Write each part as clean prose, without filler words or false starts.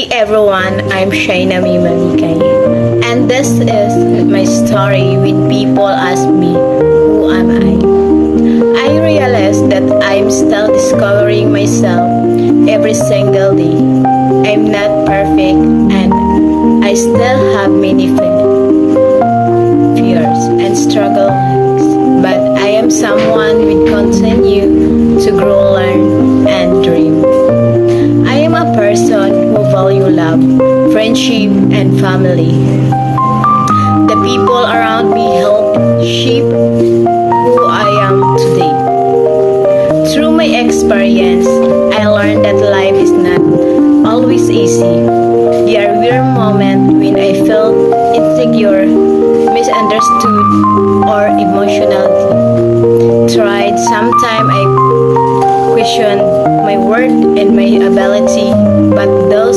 Hey everyone, I'm Shaina Malikay, and this is my story when people ask me, who am I? I realize that I'm still discovering myself every single day. I'm not perfect and I still have many fears and struggles, but I am someone who continue to grow, learn, and dream. I am a person who value love, friendship, and family. The people around me help shape who I am today. Through my experience, I learned that life is not always easy. There were moments when I felt insecure, misunderstood, or emotionally tried. Sometimes I questioned my worth and my ability, but those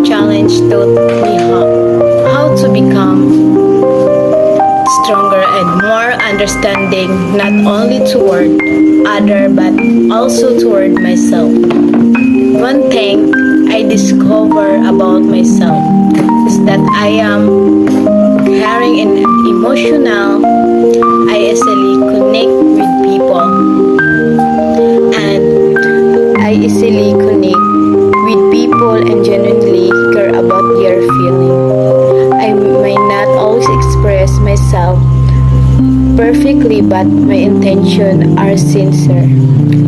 challenges taught me how to become stronger and more understanding, not only toward others but also toward myself. One thing I discovered about myself is that I am caring and emotional. I easily connect with people and I easily connect with people and genuinely care about their feelings. I may not always express myself perfectly, but my intentions are sincere.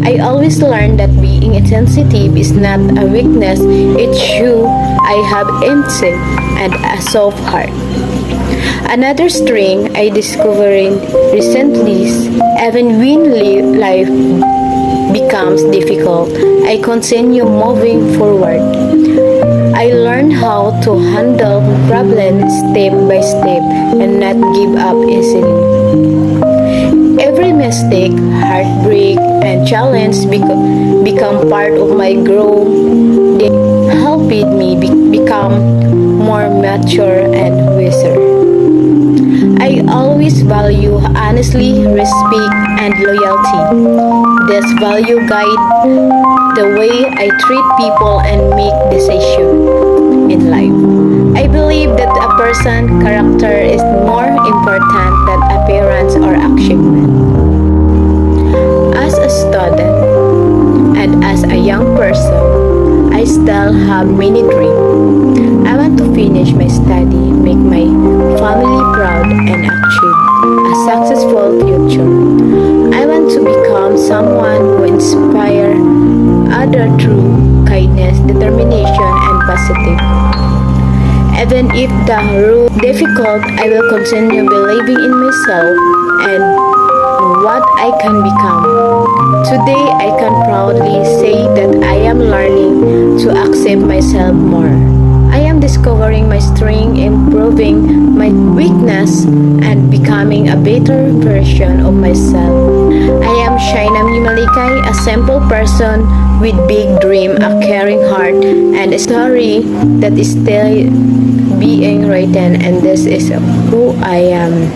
I always learn that being insensitive is not a weakness, it shows I have empathy and a soft heart. Another strength I discovered recently is even when life becomes difficult, I continue moving forward. I learn how to handle problems step by step and not give up easily. Every mistake, heartbreak, and challenge become part of my growth. They helped me become more mature and wiser. I always value honesty, respect, and loyalty. This value guide the way I treat people and make decisions in life. I believe that a person's character is more important than appearance or achievement. As a student and as a young person, I still have many dreams. I want to finish my study, make my family proud, and achieve a successful future. I want to become someone who inspires others through kindness, determination, and positive. Even if the road is difficult, I will continue believing in myself and what I can become. Today, I can proudly say that I am learning to accept myself more. I am discovering my strength, improving my weakness, and becoming a better version of myself. I am Shaina Malikay, a simple person with big dream, a caring heart, and a story that is still being written, and this is who I am.